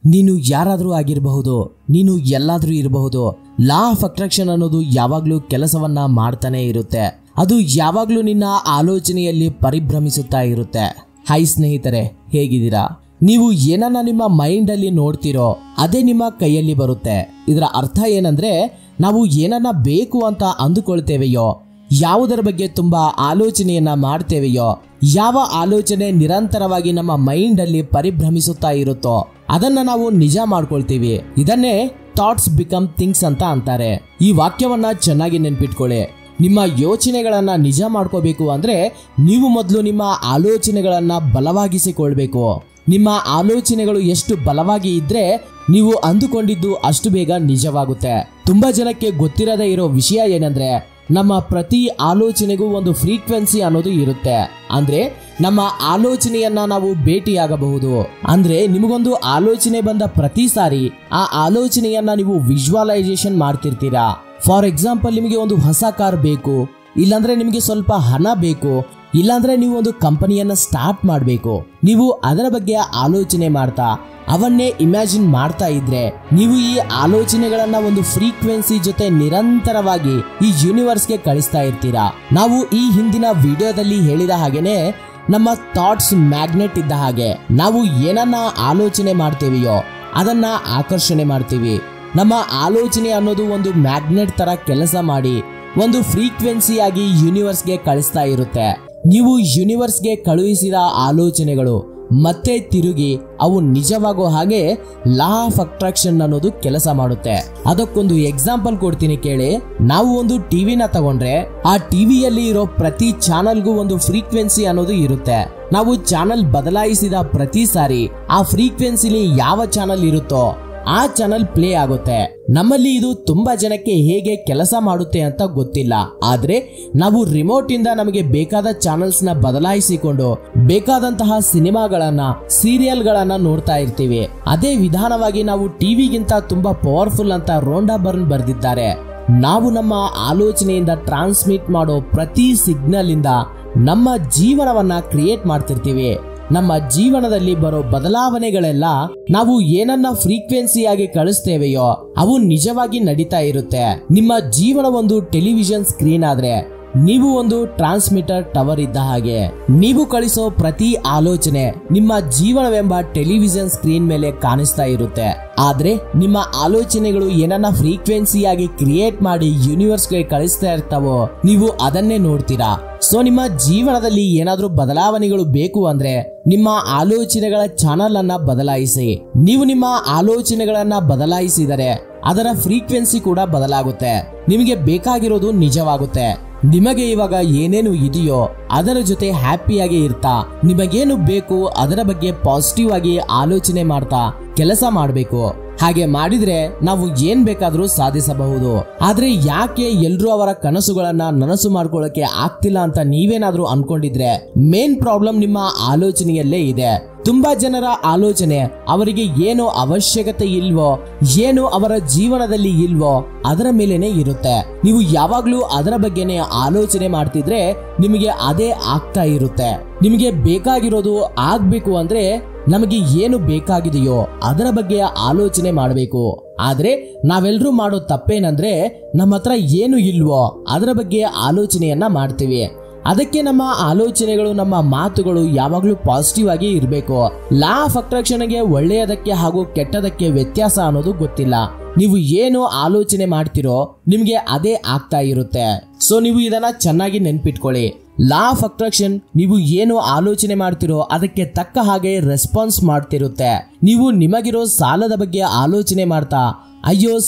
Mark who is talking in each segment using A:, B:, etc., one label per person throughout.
A: ನೀನು ಯಾರಾದರೂ ಆಗಿರಬಹುದು, ನೀನು ಎಲ್ಲಾದರೂ ಇರಬಹುದು. ಲಾ ಆಫ್ ಅಟ್ರಾಕ್ಷನ್ ಅನ್ನೋದು ಯಾವಾಗಲೂ ಕೆಲಸವನ್ನ ಮಾಡ್ತಾನೆ ಇರುತ್ತೆ. ಅದು ಯಾವಾಗಲೂ ನಿನ್ನ ಆಲೋಚನೆಯಲ್ಲಿ ಪರಿಭ್ರಮಿಸುತ್ತಾ ಇರುತ್ತೆ. ಹಾಯ್ ಸ್ನೇಹಿತರೆ, ಹೇಗಿದ್ದೀರಾ? ನೀವು ಏನನ್ನ ನಿಮ್ಮ ಮೈಂಡ್ ಅಲ್ಲಿ ನೋಡ್ತಿರೋ ಅದೇ ನಿಮ್ಮ ಕೈಯಲ್ಲಿ ಬರುತ್ತೆ. ಇದರ ಅರ್ಥ ಏನಂದ್ರೆ, ನಾವು ಏನನ್ನ ಬೇಕು ಅಂತ ಅಂದುಕೊಳ್ತೇವೆಯೋ, ಯಾವುದರ ಬಗ್ಗೆ ತುಂಬಾ ಆಲೋಚನೆಯನ್ನ ಮಾಡ್ತೇವೆಯೋ, ಯಾವ ಆಲೋಚನೆ ನಿರಂತರವಾಗಿ ನಮ್ಮ ಮೈಂಡ್ ಅಲ್ಲಿ ಪರಿಭ್ರಮಿಸುತ್ತಾ ಇರುತ್ತೋ ಅದನ್ನ ನಾವು ನಿಜ ಮಾಡ್ಕೊಳ್ತೀವಿ. ಇದನ್ನೇ ಥಾಟ್ಸ್ ಬಿಕಮ್ ಥಿಂಗ್ಸ್ ಅಂತ ಅಂತಾರೆ. ಈ ವಾಕ್ಯವನ್ನ ಚೆನ್ನಾಗಿ ನೆನ್ಪಿಟ್ಕೊಳ್ಳಿ. ನಿಮ್ಮ ಯೋಚನೆಗಳನ್ನ ನಿಜ ಮಾಡ್ಕೋಬೇಕು ಅಂದ್ರೆ ನೀವು ಮೊದಲು ನಿಮ್ಮ ಆಲೋಚನೆಗಳನ್ನ ಬಲವಾಗಿಸಿಕೊಳ್ಬೇಕು. ನಿಮ್ಮ ಆಲೋಚನೆಗಳು ಎಷ್ಟು ಬಲವಾಗಿ ಇದ್ರೆ ನೀವು ಅಂದುಕೊಂಡಿದ್ದು ಅಷ್ಟು ಬೇಗ ನಿಜವಾಗುತ್ತೆ. ತುಂಬಾ ಜನಕ್ಕೆ ಗೊತ್ತಿರದೇ ಇರೋ ವಿಷಯ ಏನಂದ್ರೆ, ನಮ್ಮ ಪ್ರತಿ ಆಲೋಚನೆಗೂ ಒಂದು ಫ್ರೀಕ್ವೆನ್ಸಿ ಅನ್ನೋದು ಇರುತ್ತೆ. ಅಂದ್ರೆ ನಮ್ಮ ಆಲೋಚನೆಯನ್ನ ನಾವು ಭೇಟಿಯಾಗಬಹುದು. ಅಂದ್ರೆ ನಿಮಗೊಂದು ಆಲೋಚನೆ ಬಂದ ಪ್ರತಿ ಸಾರಿ ಆ ಆಲೋಚನೆಯನ್ನ ನೀವು ವಿಜುವಲೈಸೇಷನ್ ಮಾಡ್ತಿರ್ತೀರಾ. ಫಾರ್ ಎಕ್ಸಾಂಪಲ್, ನಿಮಗೆ ಒಂದು ಹೊಸ ಕಾರ್ ಬೇಕು, ಇಲ್ಲಾಂದ್ರೆ ನಿಮಗೆ ಸ್ವಲ್ಪ ಹಣ ಬೇಕು, ಇಲ್ಲಾಂದ್ರೆ ನೀವು ಒಂದು ಕಂಪನಿಯನ್ನ ಸ್ಟಾರ್ಟ್ ಮಾಡಬೇಕು. ನೀವು ಅದರ ಬಗ್ಗೆ ಆಲೋಚನೆ ಮಾಡ್ತಾ ಅವನ್ನೇ ಇಮ್ಯಾಜಿನ್ ಮಾಡ್ತಾ ಇದ್ರೆ ನೀವು ಈ ಆಲೋಚನೆಗಳನ್ನ ಒಂದು ಫ್ರೀಕ್ವೆನ್ಸಿ ಜೊತೆ ನಿರಂತರವಾಗಿ ಈ ಯೂನಿವರ್ಸ್ಗೆ ಕಳಿಸ್ತಾ ಇರ್ತೀರಾ. ನಾವು ಈ ಹಿಂದಿನ ವಿಡಿಯೋದಲ್ಲಿ ಹೇಳಿದ ಹಾಗೇನೆ ನಮ್ಮ ಥಾಟ್ಸ್ ಮ್ಯಾಗ್ನೆಟ್ ಇದ್ದ ಹಾಗೆ. ನಾವು ಏನನ್ನ ಆಲೋಚನೆ ಮಾಡ್ತೇವೆಯೋ ಅದನ್ನ ಆಕರ್ಷಣೆ ಮಾಡ್ತೀವಿ. ನಮ್ಮ ಆಲೋಚನೆ ಅನ್ನೋದು ಒಂದು ಮ್ಯಾಗ್ನೆಟ್ ತರ ಕೆಲಸ ಮಾಡಿ ಒಂದು ಫ್ರೀಕ್ವೆನ್ಸಿಯಾಗಿ ಯೂನಿವರ್ಸ್ಗೆ ಕಳಿಸ್ತಾ ಇರುತ್ತೆ. ನೀವು ಯೂನಿವರ್ಸ್ಗೆ ಕಳುಹಿಸಿದ ಆಲೋಚನೆಗಳು ಮತ್ತೆ ತಿರುಗಿ ಅವು ನಿಜವಾಗೋ ಹಾಗೆ ಲಾ ಆಫ್ ಅಟ್ರಾಕ್ಷನ್ ಅನ್ನೋದು ಕೆಲಸ ಮಾಡುತ್ತೆ. ಅದಕ್ಕೊಂದು ಎಕ್ಸಾಂಪಲ್ ಕೊಡ್ತೀನಿ ಕೇಳಿ. ನಾವು ಒಂದು ಟಿವಿನ ತಗೊಂಡ್ರೆ ಆ ಟಿವಿಯಲ್ಲಿ ಇರೋ ಪ್ರತಿ ಚಾನಲ್ಗೂ ಒಂದು ಫ್ರೀಕ್ವೆನ್ಸಿ ಅನ್ನೋದು ಇರುತ್ತೆ. ನಾವು ಚಾನಲ್ ಬದಲಾಯಿಸಿದ ಪ್ರತಿ ಸಾರಿ ಆ ಫ್ರೀಕ್ವೆನ್ಸಿಲಿ ಯಾವ ಚಾನಲ್ ಇರುತ್ತೋ ಆ ಚಾನಲ್ ಪ್ಲೇ ಆಗುತ್ತೆ. ನಮ್ಮಲ್ಲಿ ಇದು ತುಂಬಾ ಜನಕ್ಕೆ ಹೇಗೆ ಕೆಲಸ ಮಾಡುತ್ತೆ ಅಂತ ಗೊತ್ತಿಲ್ಲ. ಆದ್ರೆ ನಾವು ರಿಮೋಟ್ ಇಂದ ನಮಗೆ ಬೇಕಾದ ಚಾನಲ್ಸ್ ನ ಬದಲಾಯಿಸಿಕೊಂಡು ಬೇಕಾದಂತಹ ಸಿನಿಮಾಗಳನ್ನ, ಸೀರಿಯಲ್ ಗಳನ್ನ ನೋಡ್ತಾ ಇರ್ತೀವಿ. ಅದೇ ವಿಧಾನವಾಗಿ ನಾವು ಟಿವಿಗಿಂತ ತುಂಬಾ ಪವರ್ಫುಲ್ ಅಂತ ರೋಂಡಾ ಬರ್ನ್ ಬರೆದಿದ್ದಾರೆ. ನಾವು ನಮ್ಮ ಆಲೋಚನೆಯಿಂದ ಟ್ರಾನ್ಸ್ಮಿಟ್ ಮಾಡೋ ಪ್ರತಿ ಸಿಗ್ನಲ್ ಇಂದ ನಮ್ಮ ಜೀವನವನ್ನ ಕ್ರಿಯೇಟ್ ಮಾಡ್ತಿರ್ತೀವಿ. ನಮ್ಮ ಜೀವನದಲ್ಲಿ ಬರೋ ಬದಲಾವಣೆಗಳೆಲ್ಲ ನಾವು ಏನನ್ನ ಫ್ರೀಕ್ವೆನ್ಸಿಯಾಗಿ ಕಳಿಸ್ತೇವೆಯೋ ಅವು ನಿಜವಾಗಿ ನಡೀತಾ ಇರುತ್ತೆ. ನಿಮ್ಮ ಜೀವನ ಒಂದು ಟೆಲಿವಿಷನ್ ಸ್ಕ್ರೀನ್ ಆದ್ರೆ ನೀವು ಒಂದು ಟ್ರಾನ್ಸ್ಮಿಟರ್ ಟವರ್ ಇದ್ದ ಹಾಗೆ. ನೀವು ಕಳಿಸೋ ಪ್ರತಿ ಆಲೋಚನೆ ನಿಮ್ಮ ಜೀವನವೆಂಬ ಟೆಲಿವಿಷನ್ ಸ್ಕ್ರೀನ್ ಮೇಲೆ ಕಾಣಿಸ್ತಾ ಇರುತ್ತೆ. ಆದ್ರೆ ನಿಮ್ಮ ಆಲೋಚನೆಗಳು ಏನನ್ನ ಫ್ರೀಕ್ವೆನ್ಸಿಯಾಗಿ ಕ್ರಿಯೇಟ್ ಮಾಡಿ ಯೂನಿವರ್ಸ್ಗೆ ಕಳಿಸ್ತಾ ಇರ್ತಾವೋ ನೀವು ಅದನ್ನೇ ನೋಡ್ತೀರಾ. ಸೊ ನಿಮ್ಮ ಜೀವನದಲ್ಲಿ ಏನಾದ್ರೂ ಬದಲಾವಣೆಗಳು ಬೇಕು ಅಂದ್ರೆ ನಿಮ್ಮ ಆಲೋಚನೆಗಳ ಚಾನಲ್ ಅನ್ನ ಬದಲಾಯಿಸಿ. ನೀವು ನಿಮ್ಮ ಆಲೋಚನೆಗಳನ್ನ ಬದಲಾಯಿಸಿದರೆ ಅದರ ಫ್ರೀಕ್ವೆನ್ಸಿ ಕೂಡ ಬದಲಾಗುತ್ತೆ. ನಿಮಗೆ ಬೇಕಾಗಿರೋದು ನಿಜವಾಗುತ್ತೆ. ನಿಮಗೆ ಇವಾಗ ಏನೇನು ಇದೆಯೋ ಅದರ ಜೊತೆ ಹ್ಯಾಪಿಯಾಗಿ ಇರ್ತಾ, ನಿಮಗೇನು ಬೇಕು ಅದರ ಬಗ್ಗೆ ಪಾಸಿಟಿವ್ ಆಗಿ ಆಲೋಚನೆ ಮಾಡ್ತಾ ಕೆಲಸ ಮಾಡಬೇಕು. ಹಾಗೆ ಮಾಡಿದ್ರೆ ನಾವು ಏನ್ ಬೇಕಾದ್ರೂ ಸಾಧಿಸಬಹುದು. ಆದ್ರೆ ಯಾಕೆ ಎಲ್ರೂ ಅವರ ಕನಸುಗಳನ್ನ ನನಸು ಮಾಡ್ಕೊಳ್ಳಕ್ಕೆ ಆಗ್ತಿಲ್ಲ ಅಂತ ನೀವೇನಾದ್ರೂ ಅನ್ಕೊಂಡಿದ್ರೆ ಮೇನ್ ಪ್ರಾಬ್ಲಮ್ ನಿಮ್ಮ ಆಲೋಚನೆಯಲ್ಲೇ ಇದೆ. ತುಂಬಾ ಜನರ ಆಲೋಚನೆ ಅವರಿಗೆ ಏನು ಅವಶ್ಯಕತೆ ಇಲ್ವೋ, ಏನು ಅವರ ಜೀವನದಲ್ಲಿ ಇಲ್ವೋ ಅದರ ಮೇಲೇನೆ ಇರುತ್ತೆ. ನೀವು ಯಾವಾಗ್ಲೂ ಅದರ ಬಗ್ಗೆನೆ ಆಲೋಚನೆ ಮಾಡ್ತಿದ್ರೆ ನಿಮಗೆ ಅದೇ ಆಗ್ತಾ ಇರುತ್ತೆ. ನಿಮಗೆ ಬೇಕಾಗಿರೋದು ಆಗ್ಬೇಕು ಅಂದ್ರೆ ನಮಗೆ ಏನು ಬೇಕಾಗಿದೆಯೋ ಅದರ ಬಗ್ಗೆ ಆಲೋಚನೆ ಮಾಡಬೇಕು. ಆದ್ರೆ ನಾವೆಲ್ಲರೂ ಮಾಡೋ ತಪ್ಪೇನಂದ್ರೆ ನಮ್ಮ ಹತ್ರ ಏನು ಇಲ್ವೋ ಅದರ ಬಗ್ಗೆ ಆಲೋಚನೆಯನ್ನ ಮಾಡ್ತೀವಿ. ಅದಕ್ಕೆ ನಮ್ಮ ಆಲೋಚನೆಗಳು, ನಮ್ಮ ಮಾತುಗಳು ಯಾವಾಗ್ಲೂ ಪಾಸಿಟಿವ್ ಆಗಿ ಇರಬೇಕು. ಲಾ ಆಫ್ ಅಟ್ರಾಕ್ಷನ್ಗೆ ಒಳ್ಳೆಯದಕ್ಕೆ ಹಾಗೂ ಕೆಟ್ಟದಕ್ಕೆ ವ್ಯತ್ಯಾಸ ಅನ್ನೋದು ಗೊತ್ತಿಲ್ಲ. ನೀವು ಏನು ಆಲೋಚನೆ ಮಾಡ್ತಿರೋ ನಿಮ್ಗೆ ಅದೇ ಆಗ್ತಾ ಇರುತ್ತೆ. ಸೊ ನೀವು ಇದನ್ನ ಚೆನ್ನಾಗಿ ನೆನ್ಪಿಟ್ಕೊಳ್ಳಿ. ಲಾ ಆಫ್ ಅಟ್ರಾಕ್ಷನ್ ನೀವು ಏನು ಆಲೋಚನೆ ಮಾಡ್ತಿರೋ ಅದಕ್ಕೆ ತಕ್ಕ ಹಾಗೆ ರೆಸ್ಪಾನ್ಸ್ ಮಾಡ್ತಿರುತ್ತೆ. ನೀವು ನಿಮಗಿರೋ ಸಾಲದ ಬಗ್ಗೆ ಆಲೋಚನೆ ಮಾಡ್ತಾ ಅಯ್ಯೋ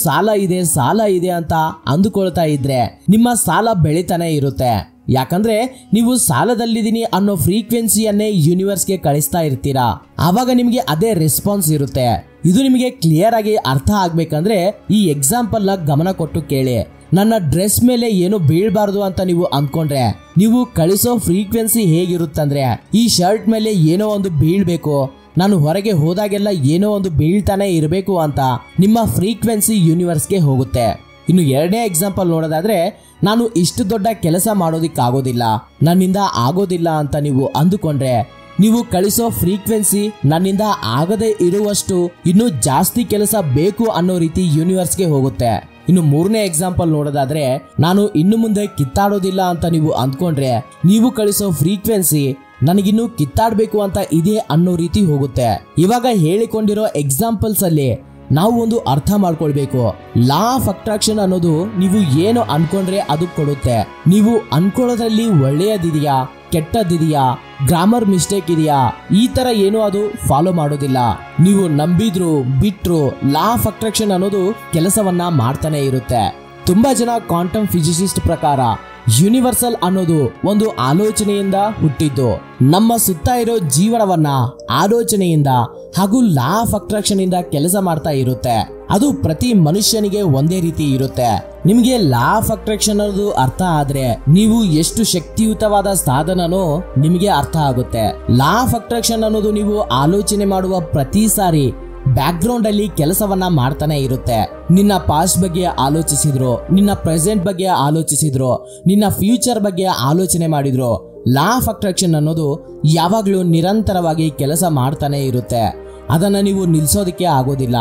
A: ಸಾಲ ಇದೆ ಅಂತ ಅಂದುಕೊಳ್ತಾ ಇದ್ರೆ ನಿಮ್ಮ ಸಾಲ ಬೆಳಿತಾನೆ ಇರುತ್ತೆ. ಯಾಕಂದ್ರೆ ನೀವು ಸಾಲದಲ್ಲಿದ್ದೀನಿ ಅನ್ನೋ ಫ್ರೀಕ್ವೆನ್ಸಿಯನ್ನೇ ಯೂನಿವರ್ಸ್ಗೆ ಕಳಿಸ್ತಾ ಇರ್ತೀರಾ. ಆವಾಗ ನಿಮಗೆ ಅದೇ ರೆಸ್ಪಾನ್ಸ್ ಇರುತ್ತೆ. ಇದು ನಿಮಗೆ ಕ್ಲಿಯರ್ ಆಗಿ ಅರ್ಥ ಆಗ್ಬೇಕಂದ್ರೆ ಈ ಎಕ್ಸಾಂಪಲ್ ನ ಗಮನ ಕೊಟ್ಟು ಕೇಳಿ. ನನ್ನ ಡ್ರೆಸ್ ಮೇಲೆ ಏನು ಬೀಳ್ಬಾರ್ದು ಅಂತ ನೀವು ಅಂದ್ಕೊಂಡ್ರೆ ನೀವು ಕಳಿಸೋ ಫ್ರೀಕ್ವೆನ್ಸಿ ಹೇಗಿರುತ್ತಂದ್ರೆ ಈ ಶರ್ಟ್ ಮೇಲೆ ಏನೋ ಒಂದು ಬೀಳ್ಬೇಕು, ನಾನು ಹೊರಗೆ ಹೋದಾಗೆಲ್ಲ ಏನೋ ಒಂದು ಬೀಳ್ತಾನೆ ಇರಬೇಕು ಅಂತ ನಿಮ್ಮ ಫ್ರೀಕ್ವೆನ್ಸಿ ಯೂನಿವರ್ಸ್ಗೆ ಹೋಗುತ್ತೆ. ಇನ್ನು ಎರಡನೇ ಎಕ್ಸಾಂಪಲ್ ನೋಡೋದಾದ್ರೆ, ನಾನು ಇಷ್ಟು ದೊಡ್ಡ ಕೆಲಸ ಮಾಡೋದಿಕ್ಕಾಗೋದಿಲ್ಲ, ನನ್ನಿಂದ ಆಗೋದಿಲ್ಲ ಅಂತ ನೀವು ಅಂದುಕೊಂಡ್ರೆ ನೀವು ಕಳಿಸೋ ಫ್ರೀಕ್ವೆನ್ಸಿ ನನ್ನಿಂದ ಆಗದೆ ಇರುವಷ್ಟು ಇನ್ನೂ ಜಾಸ್ತಿ ಕೆಲಸ ಬೇಕು ಅನ್ನೋ ರೀತಿ ಯೂನಿವರ್ಸ್ಗೆ ಹೋಗುತ್ತೆ. ಇನ್ನು ಮೂರನೇ ಎಕ್ಸಾಂಪಲ್ ನೋಡೋದಾದ್ರೆ, ನಾನು ಇನ್ನು ಮುಂದೆ ಕಿತ್ತಾಡೋದಿಲ್ಲ ಅಂತ ನೀವು ಅಂದ್ಕೊಂಡ್ರೆ ನೀವು ಕಳಿಸೋ ಫ್ರೀಕ್ವೆನ್ಸಿ ನನಗಿನ್ನು ಕಿತ್ತಾಡಬೇಕು ಅಂತ ಇದೆ ಅನ್ನೋ ರೀತಿ ಹೋಗುತ್ತೆ. ಇವಾಗ ಹೇಳಿಕೊಂಡಿರೋ ಎಕ್ಸಾಂಪಲ್ಸ್ ಅಲ್ಲಿ ನಾವು ಒಂದು ಅರ್ಥ ಮಾಡ್ಕೊಳ್ಬೇಕು. ಲಾ ಆಫ್ ಅಟ್ರಾಕ್ಷನ್ ಅನ್ನೋದು ನೀವು ಏನು ಅನ್ಕೊಂಡ್ರೆ ಅದು ಕೊಡುತ್ತೆ. ನೀವು ಅನ್ಕೊಳ್ಳೋದ್ರಲ್ಲಿ ಒಳ್ಳೆಯದಿದೆಯಾ ಕೆಟ್ಟದಿದೆಯಾ ಗ್ರಾಮರ್ ಮಿಸ್ಟೇಕ್ ಇದೆಯಾ ಈ ತರ ಏನೋ ಅದು ಫಾಲೋ ಮಾಡೋದಿಲ್ಲ. ನೀವು ನಂಬಿದ್ರು ಬಿಟ್ರು ಲಾ ಆಫ್ ಅಟ್ರಾಕ್ಷನ್ ಅನ್ನೋದು ಕೆಲಸವನ್ನ ಮಾಡ್ತಾನೆ ಇರುತ್ತೆ. ತುಂಬಾ ಜನ ಕ್ವಾಂಟಮ್ ಫಿಸಿಸಿಸ್ಟ್ ಪ್ರಕಾರ ಯೂನಿವರ್ಸಲ್ ಅನ್ನೋದು ಒಂದು ಆಲೋಚನೆಯಿಂದ ಹುಟ್ಟಿದ್ದು. ನಮ್ಮ ಸುತ್ತ ಇರೋ ಜೀವನವನ್ನ ಆಲೋಚನೆಯಿಂದ ಹಾಗೂ ಲಾ ಆಫ್ ಅಟ್ರಾಕ್ಷನ್ ಇಂದ ಕೆಲಸ ಮಾಡ್ತಾ ಇರುತ್ತೆ. ಅದು ಪ್ರತಿ ಮನುಷ್ಯನಿಗೆ ಒಂದೇ ರೀತಿ ಇರುತ್ತೆ. ನಿಮಗೆ ಲಾ ಆಫ್ ಅಟ್ರಾಕ್ಷನ್ ಅನ್ನೋದು ಅರ್ಥ ಆದ್ರೆ ನೀವು ಎಷ್ಟು ಶಕ್ತಿಯುತವಾದ ಸಾಧನನೋ ನಿಮಗೆ ಅರ್ಥ ಆಗುತ್ತೆ. ಲಾ ಆಫ್ ಅಟ್ರಾಕ್ಷನ್ ಅನ್ನೋದು ನೀವು ಆಲೋಚನೆ ಮಾಡುವ ಪ್ರತಿ ಸಾರಿ ಬ್ಯಾಕ್ ಗ್ರೌಂಡ್ ಅಲ್ಲಿ ಕೆಲಸವನ್ನ ಮಾಡ್ತಾನೆ ಇರುತ್ತೆ. ನಿನ್ನ ಪಾಸ್ಟ್ ಬಗ್ಗೆ ಆಲೋಚಿಸಿದ್ರು, ನಿನ್ನ ಪ್ರೆಸೆಂಟ್ ಬಗ್ಗೆ ಆಲೋಚಿಸಿದ್ರು, ನಿನ್ನ ಫ್ಯೂಚರ್ ಬಗ್ಗೆ ಆಲೋಚನೆ ಮಾಡಿದ್ರು, ಲಾ ಆಫ್ ಅಟ್ರಾಕ್ಷನ್ ಅನ್ನೋದು ಯಾವಾಗ್ಲೂ ನಿರಂತರವಾಗಿ ಕೆಲಸ ಮಾಡ್ತಾನೆ ಇರುತ್ತೆ. ಅದನ್ನ ನೀವು ನಿಲ್ಸೋದಕ್ಕೆ ಆಗೋದಿಲ್ಲ.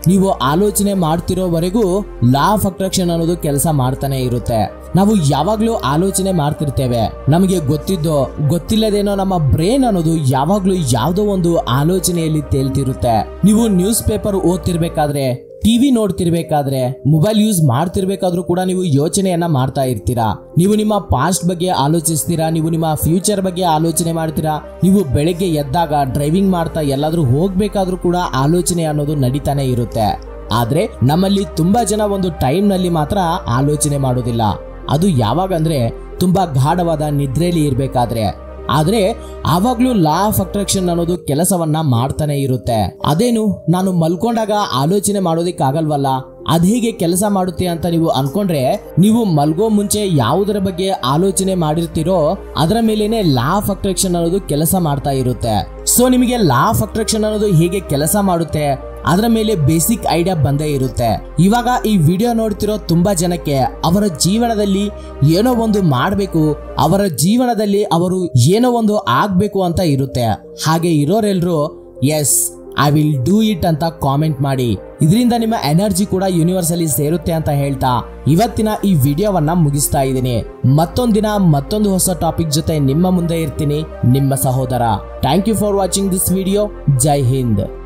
A: ನೀವು ಆಲೋಚನೆ ಮಾಡ್ತಿರೋವರೆಗೂ ಲಾ ಆಫ್ ಅಟ್ರಾಕ್ಷನ್ ಅನ್ನೋದು ಕೆಲಸ ಮಾಡ್ತಾನೆ ಇರುತ್ತೆ. ನಾವು ಯಾವಾಗ್ಲೂ ಆಲೋಚನೆ ಮಾಡ್ತಿರ್ತೇವೆ. ನಮಗೆ ಗೊತ್ತಿದ್ದೋ ಗೊತ್ತಿಲ್ಲದೇನೋ ನಮ್ಮ ಬ್ರೈನ್ ಅನ್ನೋದು ಯಾವಾಗ್ಲೂ ಯಾವುದೋ ಒಂದು ಆಲೋಚನೆಯಲ್ಲಿ ತೇಲ್ತಿರುತ್ತೆ. ನೀವು ನ್ಯೂಸ್ ಪೇಪರ್ ಓದ್ತಿರ್ಬೇಕಾದ್ರೆ, ಟಿವಿ ನೋಡ್ತಿರ್ಬೇಕಾದ್ರೆ, ಮೊಬೈಲ್ ಯೂಸ್ ಮಾಡ್ತಿರ್ಬೇಕಾದ್ರೂ ಕೂಡ ನೀವು ಯೋಚನೆಯನ್ನ ಮಾಡ್ತಾ ಇರ್ತೀರಾ. ನೀವು ನಿಮ್ಮ ಪಾಸ್ಟ್ ಬಗ್ಗೆ ಆಲೋಚಿಸ್ತೀರಾ, ನೀವು ನಿಮ್ಮ ಫ್ಯೂಚರ್ ಬಗ್ಗೆ ಆಲೋಚನೆ ಮಾಡ್ತೀರಾ. ನೀವು ಬೆಳಗ್ಗೆ ಎದ್ದಾಗ ಡ್ರೈವಿಂಗ್ ಮಾಡ್ತಾ ಎಲ್ಲಾದ್ರೂ ಹೋಗ್ಬೇಕಾದ್ರೂ ಕೂಡ ಆಲೋಚನೆ ಅನ್ನೋದು ನಡೀತಾನೆ ಇರುತ್ತೆ. ಆದ್ರೆ ನಮ್ಮಲ್ಲಿ ತುಂಬಾ ಜನ ಒಂದು ಟೈಮ್ ನಲ್ಲಿ ಮಾತ್ರ ಆಲೋಚನೆ ಮಾಡೋದಿಲ್ಲ. ಅದು ಯಾವಾಗ ಅಂದ್ರೆ ತುಂಬಾ ಗಾಢವಾದ ನಿದ್ರೆಯಲ್ಲಿ ಇರ್ಬೇಕಾದ್ರೆ. ಆದ್ರೆ ಆವಾಗ್ಲೂ ಲಾ ಆಫ್ ಅಟ್ರಾಕ್ಷನ್ ಅನ್ನೋದು ಕೆಲಸವನ್ನ ಮಾಡ್ತಾನೆ ಇರುತ್ತೆ. ಅದೇನು ನಾನು ಮಲ್ಕೊಂಡಾಗ ಆಲೋಚನೆ ಮಾಡೋದಿಕ್ಕಾಗಲ್ವಲ್ಲ, ಅದ್ ಹೇಗೆ ಕೆಲಸ ಮಾಡುತ್ತೆ ಅಂತ ನೀವು ಅನ್ಕೊಂಡ್ರೆ, ನೀವು ಮಲ್ಗೋ ಮುಂಚೆ ಯಾವುದರ ಬಗ್ಗೆ ಆಲೋಚನೆ ಮಾಡಿರ್ತೀರೋ ಅದರ ಮೇಲೇನೆ ಲಾ ಆಫ್ ಅಟ್ರಾಕ್ಷನ್ ಅನ್ನೋದು ಕೆಲಸ ಮಾಡ್ತಾ ಇರುತ್ತೆ. ಸೊ ನಿಮಗೆ ಲಾ ಆಫ್ ಅಟ್ರಾಕ್ಷನ್ ಅನ್ನೋದು ಹೇಗೆ ಕೆಲಸ ಮಾಡುತ್ತೆ ಅದರ ಮೇಲೆ ಬೇಸಿಕ್ ಐಡಿಯಾ ಬಂದೇ ಇರುತ್ತೆ. ಇವಾಗ ಈ ವಿಡಿಯೋ ನೋಡ್ತಿರೋ ತುಂಬಾ ಜನಕ್ಕೆ ಅವರ ಜೀವನದಲ್ಲಿ ಏನೋ ಒಂದು ಮಾಡಬೇಕು, ಅವರ ಜೀವನದಲ್ಲಿ ಅವರು ಏನೋ ಒಂದು ಆಗ್ಬೇಕು ಅಂತ ಇರುತ್ತೆ. ಹಾಗೆ ಇರೋರೆಲ್ರು yes I will do it ಅಂತ ಕಾಮೆಂಟ್ ಮಾಡಿ. ಇದರಿಂದ ನಿಮ್ಮ ಎನರ್ಜಿ ಕೂಡ ಯೂನಿವರ್ಸ್ ಅಲ್ಲಿ ಸೇರುತ್ತೆ ಅಂತ ಹೇಳ್ತಾ ಇವತ್ತಿನ ಈ ವಿಡಿಯೋವನ್ನ ಮುಗಿಸ್ತಾ ಇದ್ದೀನಿ. ಮತ್ತೊಂದು ದಿನ ಮತ್ತೊಂದು ಹೊಸ ಟಾಪಿಕ್ ಜೊತೆ ನಿಮ್ಮ ಮುಂದೆ ಇರ್ತೀನಿ, ನಿಮ್ಮ ಸಹೋದರ. Thank you for watching this video. ಜೈ ಹಿಂದ್.